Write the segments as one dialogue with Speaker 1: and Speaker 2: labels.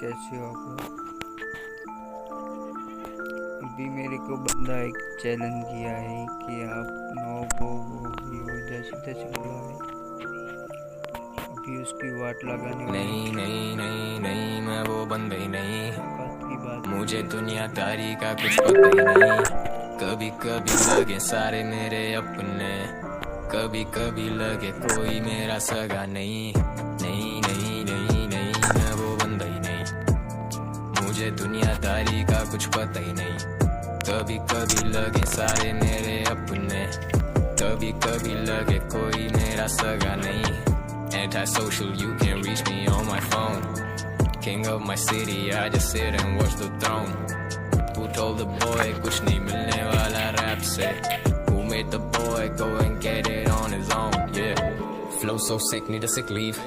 Speaker 1: कैसे हो आप लोग। अभी मेरे को बंदा एक चैलेंज किया है कि आप 9 को वो हो जैसे तैसे बुलाए। अभी उसकी वाट लगाने
Speaker 2: नहीं नहीं नहीं नहीं, मैं वो बंदा ही नहीं।
Speaker 1: बात
Speaker 2: मुझे दुनियादारी का कुछ पता ही नहीं। कभी कभी लगे सारे मेरे अपने, कभी कभी लगे कोई मेरा सगा नहीं। नहीं नहीं नहीं नहीं, मैं वो बंदा ही नहीं। मुझे दुनियादारी का कुछ पता ही नहीं। कभी कभी लगे सारे मेरे अपने, कभी कभी लगे कोई मेरा सगा नहीं। Antisocial, you can reach me on my phone. King of my city, I just sit and watch the throne. Who told the boy कुछ नहीं मिलने वाला rap से? Who made the boy go and get it on his own? Yeah. Flow so sick, need a sick leave.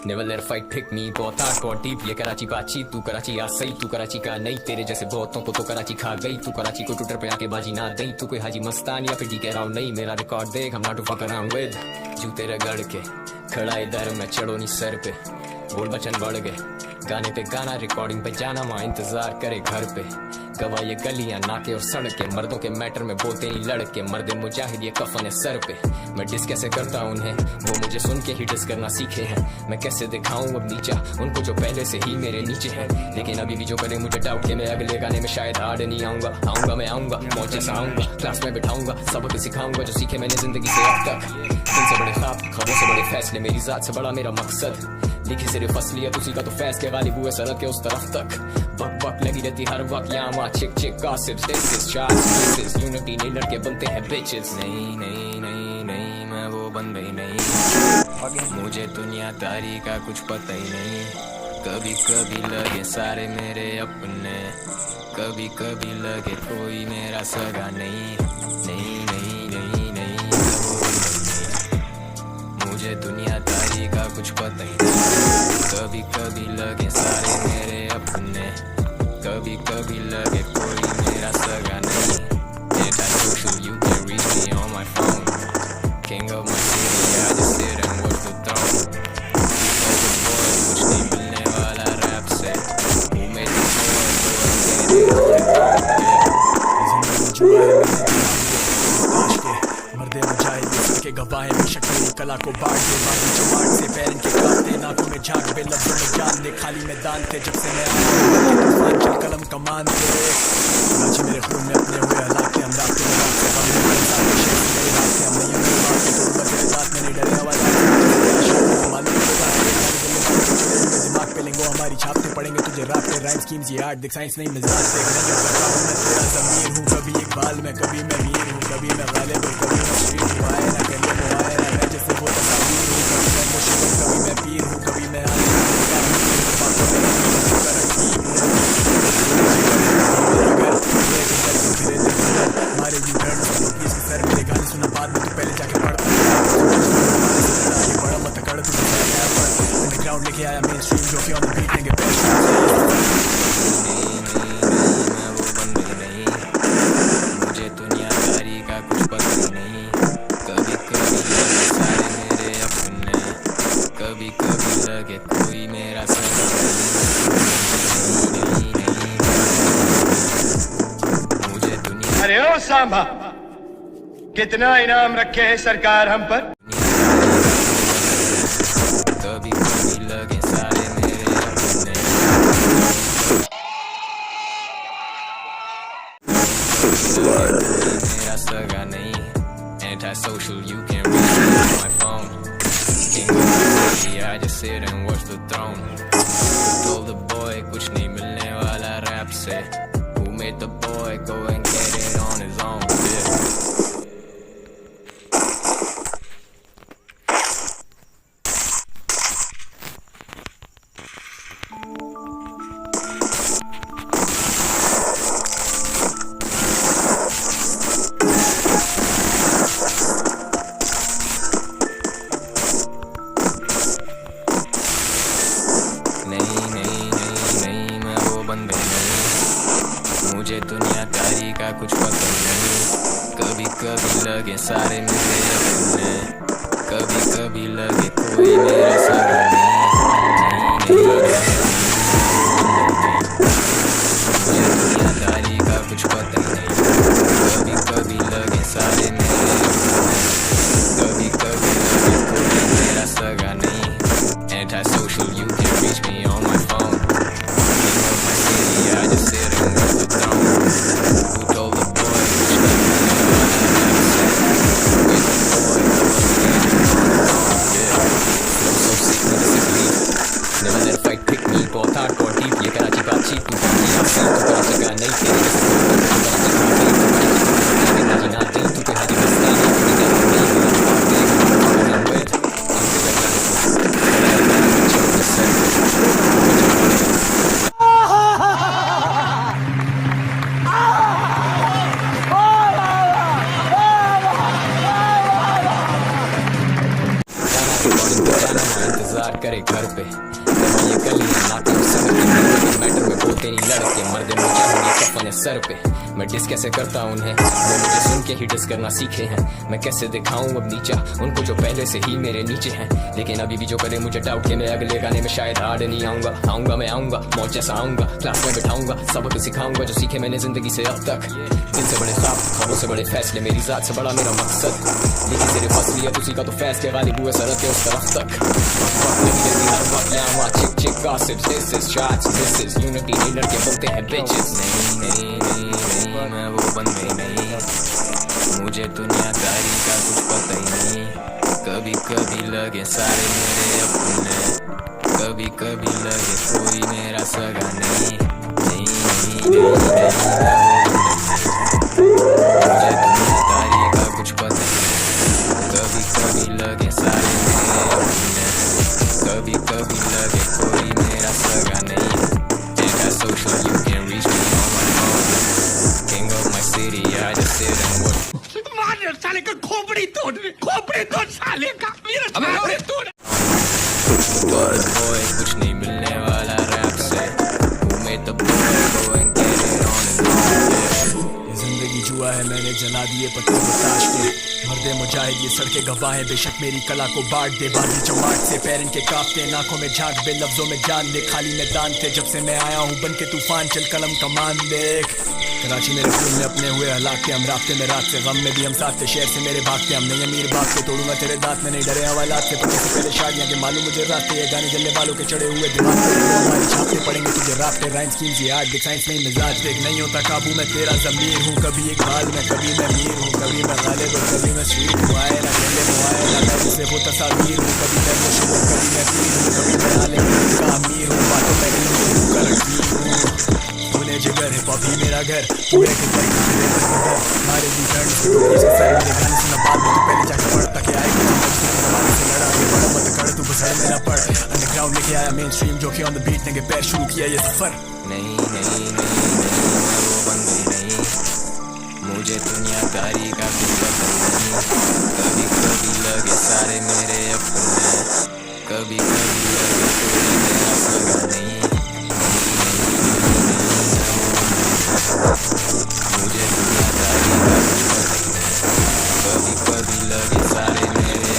Speaker 2: Never let a fight pick me. बहुत hardcore deep, ये कराची बातचीत। तू कराची आ सही, तू कराची का नहीं। तेरे जैसे बहुतों को तो कराची खा गई। तू कराची को ट्विटर पे आके बाजी ना दई। तू कोई हाजी मस्तान या फिर डी के राउंड नहीं। मेरा रिकॉर्ड देख, I'm not to fuck around with. जूते रगड़ के खड़ा इधर मैं चढ़ो नहीं सर पे। बोल बचन बढ़ गए, गाने पे गाना, रिकॉर्डिंग पे जाना, माँ इंतजार करे घर पे। गवा ये गलियां नाके और सड़के, मर्दों के मैटर में बोलते नहीं लड़के। मर्दे मुजाहिद ये कफन है सर पे। मैं डिस कैसे करता उन्हें, वो मुझे सुन के ही डिस करना सीखे हैं। मैं कैसे दिखाऊं अब नीचा उनको जो पहले से ही मेरे नीचे हैं। लेकिन अभी भी जो करे मुझे डाउट के मैं अगले गाने में शायद हार्ड नहीं आऊंगा। आऊंगा मैं आऊंगा, मौज जैसा आऊंगा, क्लास में बिठाऊंगा, सबक सिखाऊंगा जो सीखे मैंने जिंदगी से अब तक। दिल से बड़े ख्वाब, ख्वाबों से बड़े फैसले, मेरी जात से बड़ा मेरा मकसद। लिखी सिर्फ असलियत उसी का तो फैस के गालिब हुए सरहद के उस तरफ तक। बक बक लगी रहती हर वक्त यहाँ माँ चिक चिक gossips, this is shots, this is unity, नहीं लड़के बनते हैं bitches। नहीं नहीं नहीं नहीं, मैं वो बंदा ही नहीं। मुझे दुनियादारी का कुछ पता ही नहीं। कभी कभी लगे सारे मेरे अपने, कभी कभी लगे कोई मेरा सगा नहीं। नहीं नहीं नहीं नहीं, मैं वो बंदा ही नहीं। मुझे दुनियादारी का कुछ पता ही नहीं। कभी कभी लगे सारे मेरे अपने, कभी कभी लगे कोई मेरा सगा नहीं। Antisocial, you can reach me on my phone. King of my city, I just sit and watch the throne. Told the boy कुछ नहीं मिलने वाला rap से। Who made the boy go and get it on his own?
Speaker 3: मर्दे मुजाहिद के गवाह बेशक मेरी कला को बांट दे। बाकी जमात से पैर इनके काटते, नाकों में झाग बे, लफ्जों में जान दे। खाली मैदान थे जब से मैं आया, तूफान चल कलम कमान दे। कराची मेरे खून में अपने हुए हालात हम रात के रात से हम मेरे साथ शेर मेरे रात से हम नहीं मेरे बात के तोड़ तेरे बात में नहीं डरे आवाज दिमाग पे लेंगो हमारी छापते पड़ेंगे तुझे रात पे। राइम स्कीम्स ये आर्ट देख, साइंस नहीं मिजाज देख। नहीं करता हूँ मैं तेरा ज़मीर हूँ, कभी इकबाल में, कभी मैं मीर हूँ, कभी मैं गालिब और कभी मैं स्ट्रीट हूँ। आए ना करिए वो आए ना मैं जैसे वो तस्वीर हूँ। कभी मैं मुश्किल हूँ, कभी मैं पीर हूँ, कभी मैं हमारे यू टर्न सर मेरे गाने सुना बाद में, तू पहले जाके पढ़ बड़ा मत कर तू अंडरग्राउंड लेके आया मेन स्ट्रीम जो कि ऑन द बीट लेंगे
Speaker 2: मुझे दुनियादारी का कुछ पता ही नहीं। कभी कभी लगे सारे मेरे अपने, कभी कभी लगे कोई मेरा सगा नहीं। मुझे दुनिया।
Speaker 4: अरे ओ सांभा, कितना इनाम रखे है सरकार हम पर।
Speaker 2: कभी कभी लगे सारे मेरे अपने, मेरा सगा नहीं। Antisocial, you can reach me on my phone. King of my city, I just sit and watch the throne. Told the boy कुछ नहीं मिलने वाला rap से। Who made the boy go and get it on his own? Yeah. नहीं नहीं नहीं नहीं, मैं वो बंदे नहीं। मुझे दुनियादारी का कुछ पता नहीं। कभी कभी लगे सारे मेरे अपने, कभी कभी लगे कोई मेरा सगा नहीं। नहीं नहीं नहीं, Never let a fight pick me, बहुत hardcore deep, ये कराची बातचीत तू कराची हंसी, तू कराची का नहीं तेरे जैसे कोई तू कराची का नहीं, तू कराची ना नहीं, तू पे हाजी मस्तानी, तू नहीं नहीं, इंतजार करे घर पे ये गली नाके मैटर में बोलते नहीं लड़के मर्दे में क्या होंगे कफन सर पे मैं डिस कैसे करता उन्हें वो मुझे सुन के ही डिस करना सीखे हैं मैं कैसे दिखाऊं अब नीचा उनको जो पहले से ही मेरे नीचे हैं लेकिन अभी भी जो करे मुझे डाउट के मैं अगले गाने में शायद हार्ड नहीं आऊंगा मैं आऊंगा मौज जैसा आऊंगा क्लास में बिठाऊंगा सबक सिखाऊंगा जो सीखे मैंने जिंदगी से अब तक दिल से बड़े ख्वाब ख्वाबों से बड़े फैसले मेरी जात से बड़ा मेरा मकसद लेकिन तेरे फसलियत उसी का तो फैसले गालिब हुए सरत के उस तरफ तक चिक चिक gossip this is shots this is unity dinner के बनते हैं bitches नहीं मैं वो बंदे नहीं मुझे दुनियादारी का कुछ पता ही नहीं कभी कभी लगे सारे मेरे अपने कभी कभी लगे कोई मेरा सगा नहीं मुझे दुनियादारी का कुछ पता ही नहीं कभी कभी लगे सारे मेरे अपने कभी कभी लगे कोई मेरा सगा नहीं Ain't social you can reach me on my phone King of my city I just sit and work
Speaker 3: मार साले का खोपड़ी तोड़ साले का मेरा खोपड़ी तोड़
Speaker 2: boy कुछ नहीं मिलने वाला रैप से Who made the boy go and get it on and on
Speaker 3: जिंदगी जुआ है मैंने जला दिए पत्ते बताश पे मर्दे मुजाहिद ये सड़के गवाह है बेशक मेरी कला को बांट दे बागी जमात से पैरन के कांपते नाकों में झांक बे लफ्जों में जान दे खाली मैदान थे जब से मैं आया हूँ बन के तूफान चल कलम कमान देख कराची मेरे खून में अपने हुए हलाक के हम रास्ते में रात से गम में भी हम साथ थे शहर से मेरे भागते हम नहीं अमीर बाप को तोड़ूंगा तेरे दांत में नहीं डरे हवालात से पता से पहले शादियां के मालूम मुझे रास्ते ये गाने जलने वालों के चढ़े हुए दिमाग पे हमारी छापते पड़ेंगे तुझे रास्ते राइम स्कीम्स ये आर्ट साइंस नहीं मिजाज देख नहीं होता काबू में तेरा जमीर हूँ कभी एक बाल में कभी मैं मीर हूँ कभी मैं गालिब और कभी मैं स्वीट हूँ आए ना खेले मुआए ना मैं जिसे वो तस्वीर हूँ कभी मैं मुश्किल कभी मैं पीर हूँ कभी मैं आलिम का अमीर हूँ बातों में नहीं हूँ का रखीर हूँ तूने जिगर है पॉपी मेरा घर पूरे के घर हमारे भी घर से गाने सुना बाद में तू पहले जाकर पढ़ता क्या आएगी जमाने से लड़ा ये बड़ा मत कर तू बसड़ में ना पड़ अंडरग्राउंड लेके आया मेन स्ट्रीम जो कि ऑन द बीट ने के पैर शुरू किया ये सफर
Speaker 2: नहीं मैं वो बंदे नहीं मुझे दुनियादारी का कुछ पता नहीं कभी कभी लगे सारे मेरे अपने कभी कभी लगे कोई मेरा सगा नहीं मुझे दुनियादारी का कुछ पता नहीं कभी कभी लगे सारे मेरे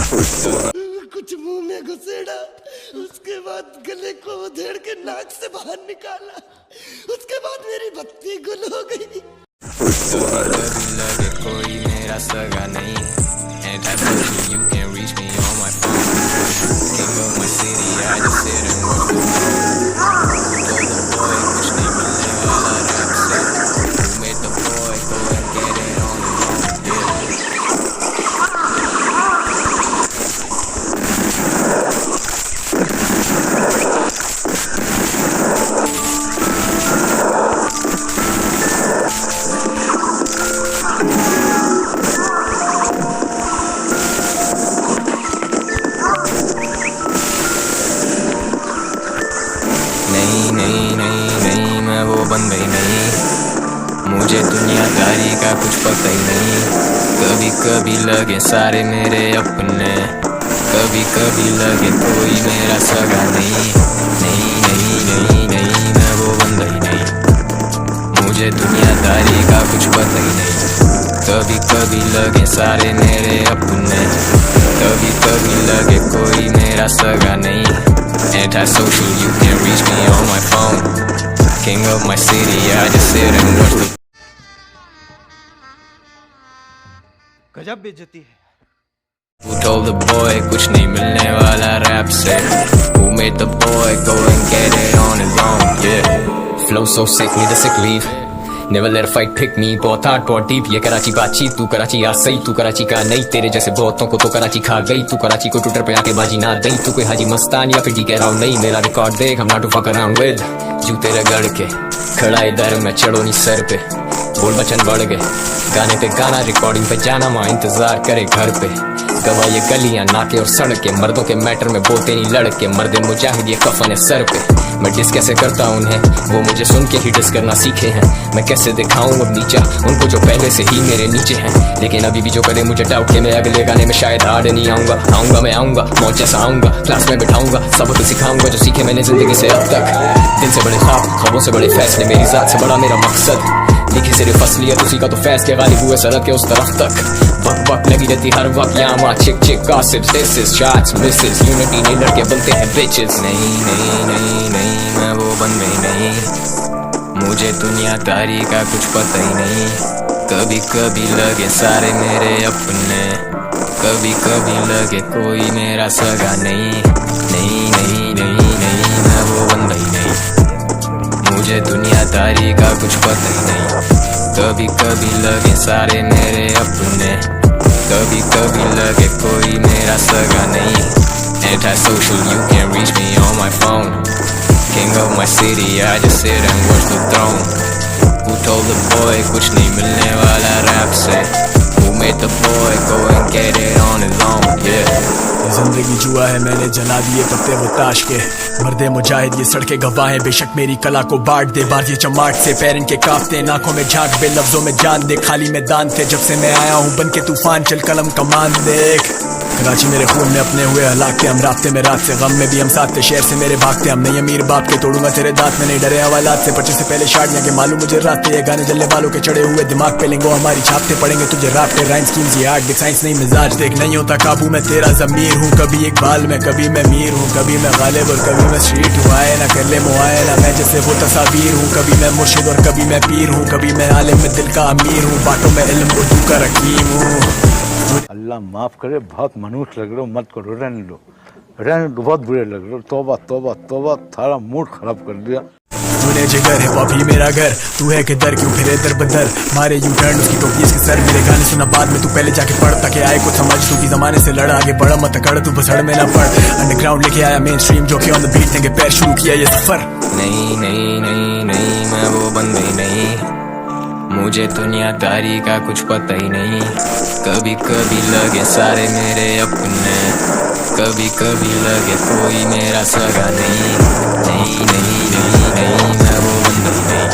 Speaker 2: अपने
Speaker 5: कुछ मुंह में घुसेड़ा उसके बाद गले को उधेड़ के नाक से बाहर निकाला उसके बाद मेरी बत्ती गुल हो गई
Speaker 2: कभी लगे कोई मेरा सगा नहीं And I told you you can reach me on my phone King of my city I just sit and work the phone Told the boy कुछ नहीं मिलने वाला रैप से Who made the boy go and get it on and on नहीं मैं वो बंदा ही नहीं मुझे दुनियादारी का कुछ पता ही नहीं कभी कभी लगे सारे मेरे अपने कभी कभी लगे कोई मेरा सगा नहीं मैं वो बंदा ही नहीं मुझे दुनियादारी का कुछ पता ही नहीं कभी कभी लगे सारे मेरे अपने कभी कभी लगे कोई मेरा सगा नहीं Antisocial, you can reach me on my phone King of my city, I just sit and watch the
Speaker 5: गजब बेइज्जती है
Speaker 2: Who told the boy कुछ नहीं मिलने वाला रैप से Who made the boy go and get it on his own, yeah Flow so sick, need a sick leave Never let a fight pick me, बहुत hard बहुत deep ये कराची बातचीत, तू कराची आ सही, तू कराची का नहीं, तेरे जैसे बहुतों को तो कराची खा गई, तू कराची को ट्विटर पे आके बाजी ना दई, तू कोई हाजी मस्तान या फिर डी के राउंड नहीं, मेरा रिकॉर्ड देख, I'm not to fuck around with, जूते रगड़ के खड़ा इधर मैं चढ़ो नहीं सर पे, बोल बचन बढ़ गए, गाने पे गाना रिकॉर्डिंग पे जाना, माँ इंतजार करे घर पे, गवा ये गलियां नाके और सड़के, मर्दों के मैटर में बोलते नहीं लड़के, मर्द मुजाहिद ये कफन है सर पे, मैं डिस कैसे करता उन्हें, वो मुझे सुन के ही डिस करना सीखे हैं, मैं कैसे दिखाऊं अब नीचा उनको जो पहले से ही मेरे नीचे हैं, लेकिन अभी भी जो करे मुझे डाउट के मैं अगले गाने में शायद हार्ड नहीं आऊंगा मैं आऊंगा मौज जैसा आऊंगा, क्लास में बिठाऊंगा सबक सिखाऊंगा जो सीखे मैंने जिंदगी से अब तक, दिल से बड़े ख्वाबों से बड़े फैसले, मेरी जात से बड़ा मेरा मकसद, लिखी सिर्फ असलियत उसी का तो फैस के गालिब हुए सड़क के उस तरफ तक, बक लगी रहती हर वक्त यहाँ वहाँ चिक gossips dishes shots Mrs, unity नहीं लड़के बनते हैं बिचेस, नहीं मैं वो बंदे नहीं, मुझे दुनियादारी का कुछ पता ही नहीं, कभी लगे सारे मेरे अपने, कभी लगे कोई मेरा सगा नहीं मैं वो बंदा ही नहीं, मुझे दुनियादारी का कुछ पता ही नहीं, कभी लगे सारे मेरे अपने, कभी लगे कोई मेरा सगा नहीं, anti-social you can't reach me on my phone, king of my city I just sit and watch the throne, who told the boy कुछ नहीं मिलने वाला रैप से, who made the boy go and get it on his own, yeah।
Speaker 3: जिंदगी जुआ है मैंने जला दिए पत्ते वो ताश के, मर्दे मुजाहिद ये सड़के गवाह हैं, बेशक मेरी कला को बांट दे, बार ये चमाट से पैर इनके कांपते, आंखों में झांक बे लफ्जों में जान दे, खाली मैदान थे जब से मैं आया हूँ बन के तूफान, चल कलम कमान देख, कराची मेरे खून में अपने हुए हलाक थे, हम रास्ते में रात से गम में भी हम साथ थे, शहर से मेरे भागते, हम नहीं अमीर बाप के, तोड़ूंगा तेरे दांत में नहीं डरे हवालात से, पर्चे से पहले शार्ट के मालूम मुझे रात ये गाने जलने वालों के चढ़े हुए दिमाग पे लेंगो हमारी छापते पड़ेंगे तुझे रात पे, राइम स्कीम्स ये आर्ट देख साइंस नहीं मिजाज देख, नहीं होता काबू में तेरा जमीर हूँ, कभी इकबाल में कभी मैं मीर हूँ, कभी मैं गालिब और कभी मैं स्ट्रीट हूँ, आए ना कर ले मुआयना मैं जैसे वो तस्वीर हूँ, कभी मैं मुर्शिद और कभी मैं पीर हूँ, कभी मैं आलिम में दिल का अमीर हूँ, बातों में इल्म उर्दू का रकीम हूँ।
Speaker 6: अल्लाह माफ़ करे, बहुत मनुष्य लग रहे हो, मत करो, रहने दो, बहुत बुरे लग रहे हो, तौबा थारा मूड खराब कर दिया।
Speaker 3: तूने जिगर है पॉपी मेरा घर, तू है कि दर क्यों फिरे दर बदर, मारे यू टर्न उसकी टोपी इसके सर, मेरे गाने सुना बाद में तू पहले जाके पढ़, ताकि आए कुछ समझ, तू की जमाने से लड़ा आगे बढ़ा मत कड़, तू बसड़ में ना पड़, अंडरग्राउंड लेके आया मेन स्ट्रीम जो कि ऑन द बीट देंगे पैर शुरू किया ये सफर,
Speaker 2: नहीं मैं वो बंदे नहीं, मुझे दुनियादारी का कुछ पता ही नहीं, कभी लगे सारे मेरे अपने, कभी लगे कोई मेरा सगा नहीं मैं वो बंदा ही नहीं,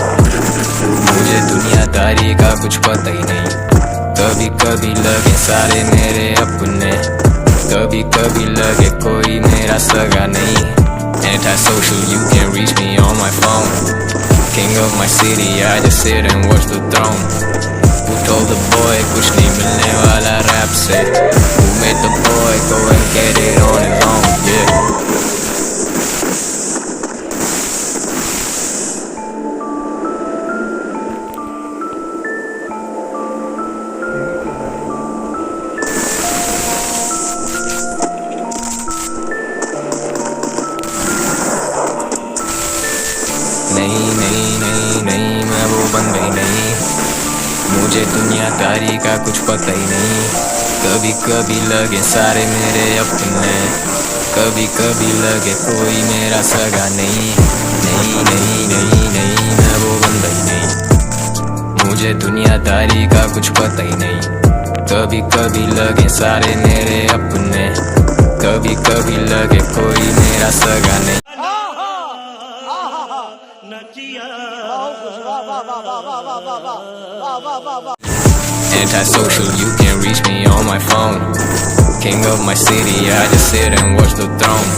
Speaker 2: मुझे दुनियादारी का कुछ पता ही नहीं, कभी लगे सारे मेरे अपने, कभी लगे कोई मेरा सगा नहीं, anti-social you can't reach me on my phone, king of my city I just sit and watch the throne, who told the boy कुछ नहीं मिलने वाला रैप से, who made the boy go and get it on his own, yeah। नहीं मैं वो बंदा ही नहीं, मुझे दुनियादारी का कुछ पता ही नहीं, कभी लगे सारे मेरे अपने, कभी लगे कोई मेरा सगा नहीं मैं वो बंदा ही नहीं, मुझे दुनियादारी का कुछ पता ही नहीं, कभी लगे सारे मेरे अपने, कभी लगे कोई मेरा सगा नहीं। Anti-social, you can't reach me on my phone, king of my city I just sit and watch the throne,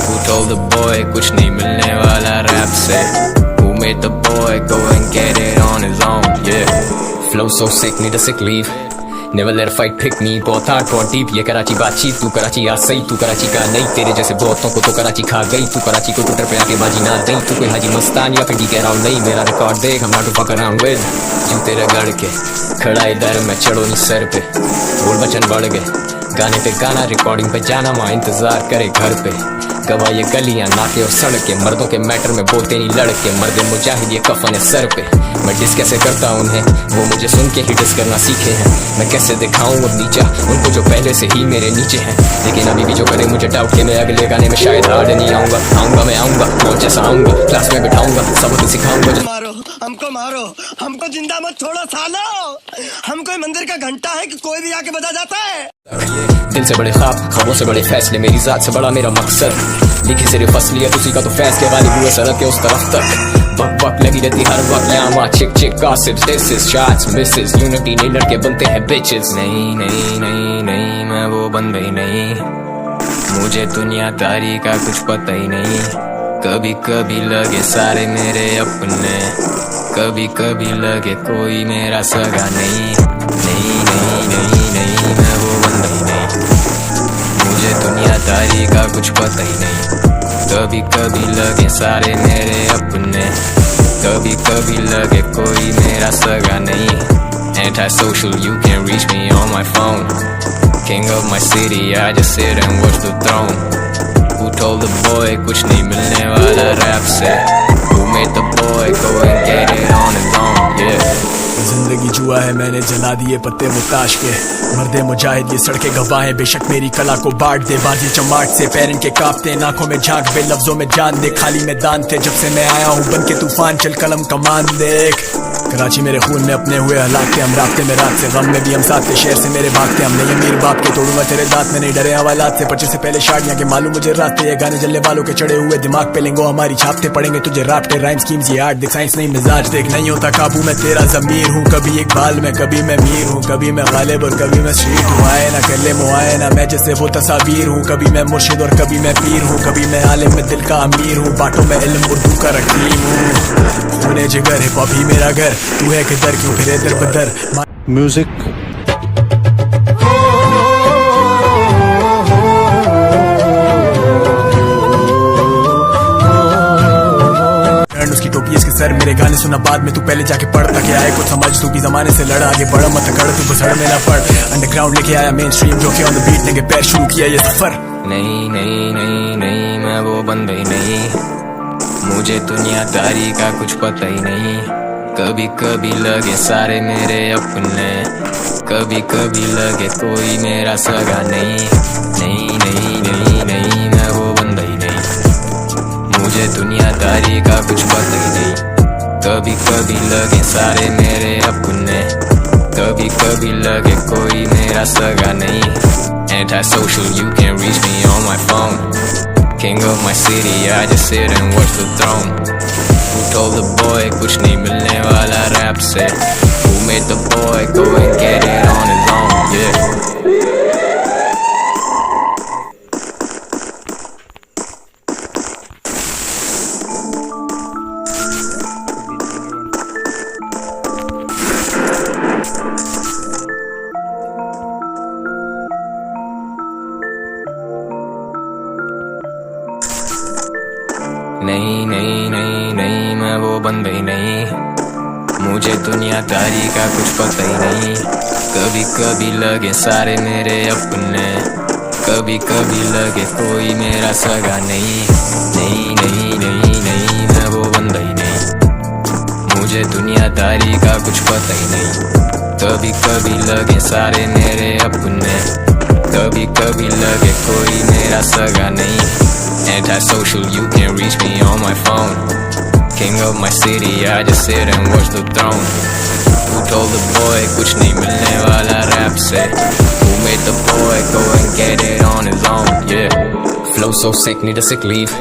Speaker 2: who told the boy कुछ नहीं मिलने वाला रैप से, who made the boy go and get it on his own, yeah। Flow so sick, need a sick leave, never let a fight pick me, बहुत hard बहुत deep ये कराची बातचीत, तू कराची आ सही, तू कराची का नहीं, तेरे जैसे बहुतों को तो कराची खा गई, तू कराची को ट्विटर पे आके बाजी ना दई, तू कोई हाजी मस्तान या फिर डी के राउंड नहीं, मेरा रिकॉर्ड देख, I'm not to fuck around with, जूते रगड़ के खड़ा इधर मैं चढ़ो नहीं सर पे, बोल बचन बढ़ गए, गाने पे गाना रिकॉर्डिंग पे जाना, माँ इंतजार करे घर पे, गवा ये गलियां नाके और सड़कें, मर्दों के मैटर में बोलते नहीं लड़के, मर्द मुजाहिद ये कफन है सर पे। मैं डिस कैसे करता उन्हें, वो मुझे सुन के ही डिस करना सीखे हैं। मैं कैसे दिखाऊं अब नीचा उनको जो पहले से ही मेरे नीचे हैं। लेकिन अभी भी जो करे मुझे डाउट के मैं अगले गाने में शायद हार्ड नहीं आऊंगा। आऊंगा मैं आऊंगा कौन जैसा आऊंगा, क्लास में बिठाऊंगा सबक सिखाऊंगा।
Speaker 5: मारो हमको जिंदा मत छोड़ो सालो। हम कोई मंदिर का घंटा है कि कोई भी आके बजा जाता है।
Speaker 2: दिल से बड़े ख्वाबों से बड़े फैसले, मेरी जात से बड़ा मेरा मकसद। लिखी सिर्फ असलियत उसी का तो फैसले वाली हुए सड़क के उस तरफ तक। वक वक लगी रहती हर वक्त यहाँ वहाँ चिक चिक gossips dishes shots Mrs unity नहीं लड़के बनते हैं बिचेस। नहीं नहीं नहीं नहीं मैं वो बंदा ही नहीं, मुझे दुनियादारी का कुछ पता ही नहीं। कभी कभी लगे सारे मेरे अपने, कभी कभी लगे कोई मेरा सगा नहीं। नहीं नहीं नहीं नहीं मैं वो बंदा ही नहीं, मुझे दुनियादारी का कुछ पता ही नहीं। कभी कभी लगे सारे मेरे अपने, कभी कभी लगे कोई मेरा सगा नहीं। Antisocial, you can reach me on my phone. King of my city, I just sit and watch the throne. Who told the boy कुछ नहीं मिलने वाला रैप से? Who made the boy go and get it on his own? Yeah.
Speaker 3: जिंदगी जुआ है मैंने जला दिए पत्ते वो ताश के, मर्दे मुजाहिद ये सड़के गवाह है बेशक मेरी कला को बांट दे। बाजी चमाट से पैरन के कांपते, आंखों में झांक बे लफ्जों में जान दे। खाली मैदान थे जब से मैं आया हूँ बन के तूफान, चल कलम कमान देख। कराची मेरे खून में अपने हुए हालात थे, हम रास्ते में रात से गम में भी हम साथ थे। शहर से मेरे भागते हम नहीं अमीर बाप के, तोड़ूंगा तेरे दांत में नहीं डरे हवालात से। पर्चे से पहले शादियां के मालूम मुझे रास्ते, ये गाने जलने वालों के चढ़े हुए दिमाग पे लेंगो हमारी छापते पड़ेंगे तुझे राफ्टे। राइम स्कीम्स ये आर्ट देख साइंस नहीं मिजाज देख, नहीं होता काबू में तेरा जमीर हूँ। कभी एक बाल में कभी मैं मीर हूँ, कभी मैं गालिब और कभी मैं स्ट्रीट हूँ। आए ना कर ले मुआयना मैं जैसे वो तस्वीर हूँ, कभी मैं मुर्शिद और कभी मैं पीर हूँ। कभी मैं आलिम में दिल का अमीर हूँ, बातों में इल्म उर्दू का रकीब हूँ। खूने जिगर हिप हॉप ही मेरा घर, तू है किधर क्यों फिरे दर बदर।
Speaker 6: म्यूजिक
Speaker 3: उसकी टोपी इसके सर, मेरे गाने सुना बाद में तू पहले जाके पढ़ ताकि आए कुछ समझ। तू की जमाने से लड़ा आगे बढ़ा मत कर तू घुसड़ में ना पड़। अंडरग्राउंड लेके आया मेन स्ट्रीम जो कि ऑन द बीट लेके पैर शुरू किया ये सफर।
Speaker 2: नहीं नहीं नहीं नहीं मैं वो बंदा ही नहीं, मुझे दुनियादारी का कुछ पता ही नहीं। कभी कभी लगे सारे मेरे अपने, कभी कभी लगे कोई मेरा सगा नहीं। नहीं नहीं नहीं नहीं मैं वो बंदा ही नहीं, मुझे दुनियादारी का कुछ पता ही नहीं। कभी कभी लगे सारे मेरे अपने, कभी कभी लगे कोई मेरा सगा नहीं। Antisocial, you can reach me on my phone. King of my city, I just sit and watch the throne. Who told the boy कुछ नहीं मिलने वाला रैप से? Who made the boy go and get it on his own? Yeah. नहीं नहीं नहीं नहीं मैं वो बंदा ही नहीं, मुझे दुनियादारी का कुछ पता ही नहीं। कभी कभी लगे सारे मेरे अपने, कभी कभी लगे कोई मेरा सगा नहीं। नहीं नहीं नहीं नहीं मैं वो बंदा ही नहीं, मुझे दुनियादारी का कुछ पता ही नहीं। कभी कभी लगे सारे मेरे अपने, कभी कभी लगे कोई मेरा सगा नहीं। Antisocial, you can reach me on my phone. King of my city, I just sit and watch the throne. Who told the boy कुछ नहीं मिलने वाला रैप से? Who made the boy go and get it on his own? Yeah. Flow so sick, need a sick leave.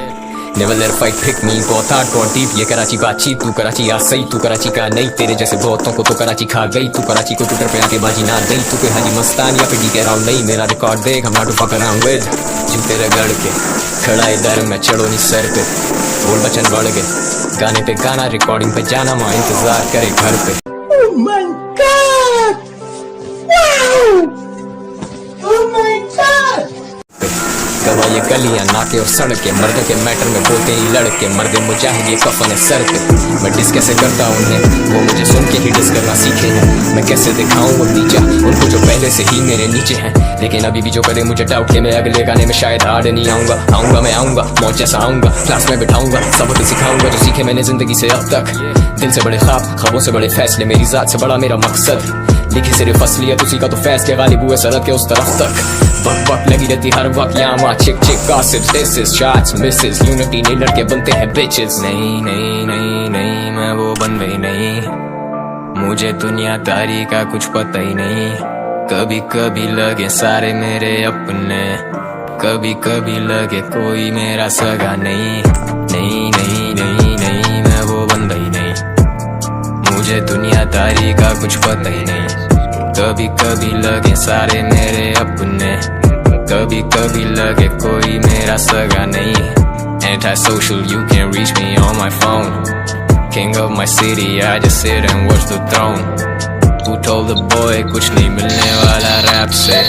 Speaker 2: Never let a fight pick me. बहुत hardcore deep. ये कराची बातचीत, तू कराची आ सही, तू कराची का नहीं। तेरे जैसे बहुतों को तो कराची खा गई, तू कराची को ट्विटर पे आके बाजी ना दई। तू कोई हाजी मस्तान या फिर डी राउंड नहीं, मेरा रिकॉर्ड देख, I'm not to fuck around with. जूते रगड़ के खड़ा इधर मैं चढ़ो नहीं सर पे, बोल बचन बढ़ गए, गाने पे गाना रिकॉर्डिंग पे जाना, माँ इंतजार करे घर पे।
Speaker 5: Oh my God! Wow! Oh my God!
Speaker 2: गवा ये गलियां नाके और सड़कें, मर्दों के मैटर में बोलते ही लड़के, मर्दे मुजाहिद ये कफन है सर पे। मैं डिस कैसे करता उन्हें, वो मुझे सुन के ही डिस करना सीखे हैं। मैं कैसे दिखाऊं वो नीचा उनको जो पहले से ही मेरे नीचे हैं। लेकिन अभी भी जो करे मुझे डाउट के मैं अगले गाने में शायद हार्ड नहीं आऊंगा मैं आऊंगा मौज जैसा आऊंगा, क्लास में बिठाऊंगा, सबक सिखाऊंगा जो सीखे मैंने जिंदगी से अब तक। दिल से बड़े ख्वाब, ख्वाबों से बड़े फैसले, मेरी जात से बड़ा मेरा मकसद। लिखी सिर्फ असलियत उसी का तो फैसले, गालिब हुए सरहद के उस तरफ तक। वक्त वक्त लगी रहती हर वक्त यहाँ वहाँ, चिक चिक gossips, dishes, shots, Mrs, unity नहीं लड़के बनते हैं बिचेस। नहीं नहीं नहीं नहीं मैं वो बन गई नहीं, मुझे दुनियादारी का कुछ पता ही नहीं। कभी कभी लगे सारे मेरे अपने, कभी कभी लगे कोई मेरा सगा नहीं। नहीं नहीं नहीं नहीं मैं वो बंदा ही नहीं, मुझे दुनियादारी का कुछ पता ही नहीं। कभी कभी लगे सारे मेरे अपने, कभी कभी लगे कोई मेरा सगा नहीं। Antisocial, you can reach me on my phone. King of my city, I just sit and watch the throne. Who told the boy कुछ नहीं मिलने वाला रैप से?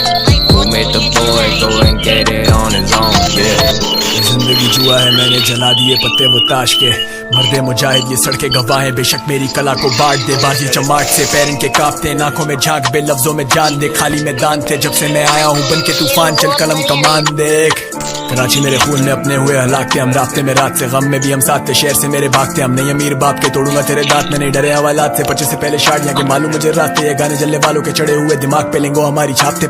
Speaker 2: Who made the boy go and get it on his own? Yeah.
Speaker 3: जिंदगी जुआ है, मैंने जला दिए पत्ते वो ताश के। मर्दे मुजाहिद ये सड़के गवाहें, बेशक मेरी कला को बांट दे। बाजी चमाट से पैर इनके कांपते, आंखों में झांक बे लफ्जों में जान दे। खाली मैदान थे जब से मैं आया हूँ बन के तूफान, चल कलम कमान देख। कराची मेरे खून में अपने हुए हलाक थे हम, रास्ते में रात से गम में भी हम साथ थे। शहर से मेरे भागते हम नहीं अमीर बाप के, तोड़ूंगा तेरे दांत में नहीं डरे हवालात से। 25 से पहले शादियां के मालूम मुझे रास्ते, ये गाने जलने वालों के चढ़े हुए दिमाग पे लेंगो हमारी छाप थे।